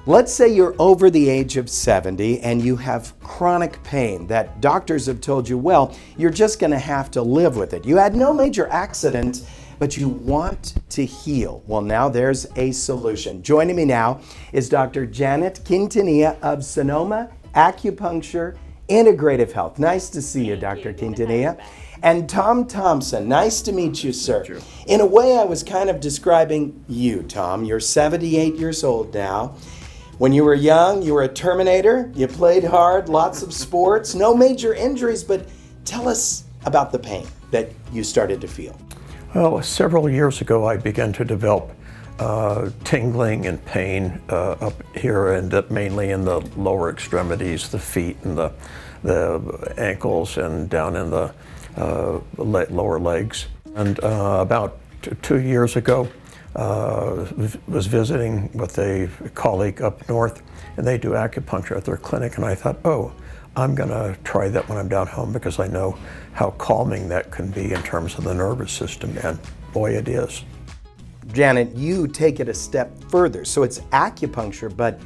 Let's say you're over the age of 70 and you have chronic pain that doctors have told you, well, you're just going to have to live with it. You had no major accident, but you want to heal. Well, now there's a solution. Joining me now is Dr. Janet Quintanilla of Sonoma Acupuncture Integrative Health. Nice to see you, Dr. Quintanilla. And Tom Thompson. Nice to meet you, sir. Thank you. In a way, I was kind of describing you, Tom. You're 78 years old now. When you were young, you were a Terminator. You played hard, lots of sports, no major injuries, but tell us about the pain that you started to feel. Well, several years ago, I began to develop tingling and pain up here, and mainly in the lower extremities, the feet and the ankles, and down in the lower legs. And about 2 years ago, was visiting with a colleague up north, and they do acupuncture at their clinic, and I thought, oh, I'm going to try that when I'm down home because I know how calming that can be in terms of the nervous system, and boy, it is. Janet, you take it a step further. So it's acupuncture, but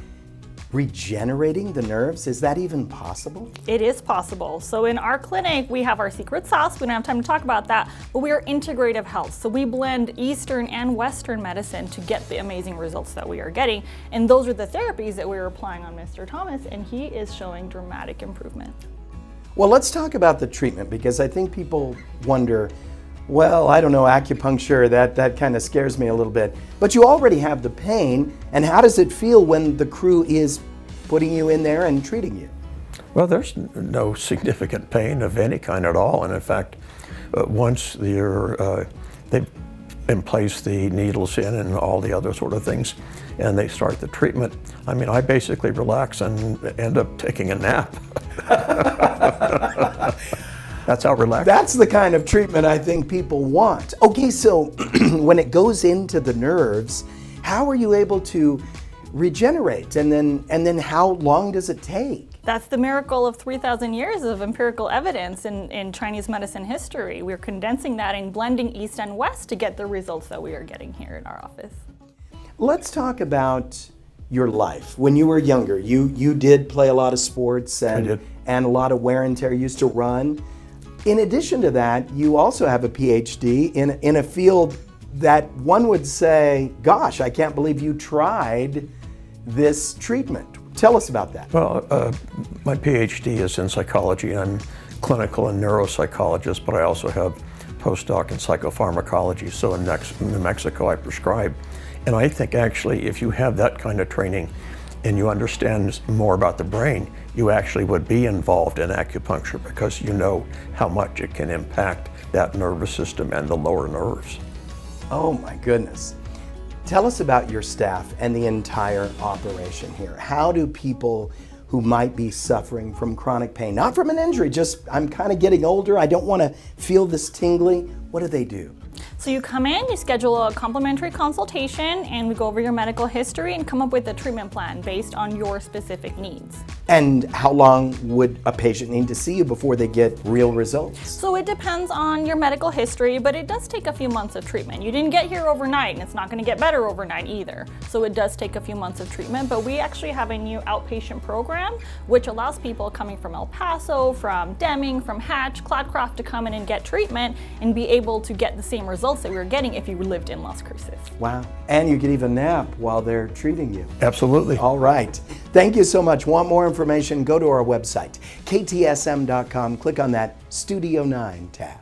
regenerating the nerves, is that even possible? It is possible. So in our clinic, we have our secret sauce. We don't have time to talk about that, but we are integrative health. So we blend Eastern and Western medicine to get the amazing results that we are getting. And those are the therapies that we're applying on Mr. Thomas, and he is showing dramatic improvement. Well, let's talk about the treatment, because I think people wonder, well, I don't know, acupuncture, that kind of scares me a little bit. But you already have the pain, and how does it feel when the crew is putting you in there and treating you? Well, there's no significant pain of any kind at all, and in fact, once they place the needles in and all the other sort of things, and they start the treatment, I mean, I basically relax and end up taking a nap. That's how relaxed. That's the kind of treatment I think people want. Okay, so when it goes into the nerves, how are you able to regenerate? And then how long does it take? That's the miracle of 3,000 years of empirical evidence in Chinese medicine history. We're condensing that and blending East and West to get the results that we are getting here in our office. Let's talk about your life. When you were younger, you did play a lot of sports and a lot of wear and tear. You used to run. In addition to that, you also have a PhD in a field that one would say, gosh, I can't believe you tried this treatment. Tell us about that. Well, my PhD is in psychology. I'm clinical and neuropsychologist, but I also have postdoc in psychopharmacology. So in New Mexico, I prescribe. And I think actually, if you have that kind of training and you understand more about the brain, you actually would be involved in acupuncture because you know how much it can impact that nervous system and the lower nerves. Oh my goodness. Tell us about your staff and the entire operation here. How do people who might be suffering from chronic pain, not from an injury, just I'm kind of getting older, I don't want to feel this tingly, what do they do? So you come in, you schedule a complimentary consultation, and we go over your medical history and come up with a treatment plan based on your specific needs. And how long would a patient need to see you before they get real results? So it depends on your medical history, but it does take a few months of treatment. You didn't get here overnight, and it's not going to get better overnight either. So it does take a few months of treatment, but we actually have a new outpatient program, which allows people coming from El Paso, from Deming, from Hatch, Cloudcroft to come in and get treatment and be able to get the same results that we were getting if you lived in Las Cruces. Wow. And you could even nap while they're treating you. Absolutely. All right. Thank you so much. Want more information? Go to our website, ktsm.com. Click on that Studio 9 tab.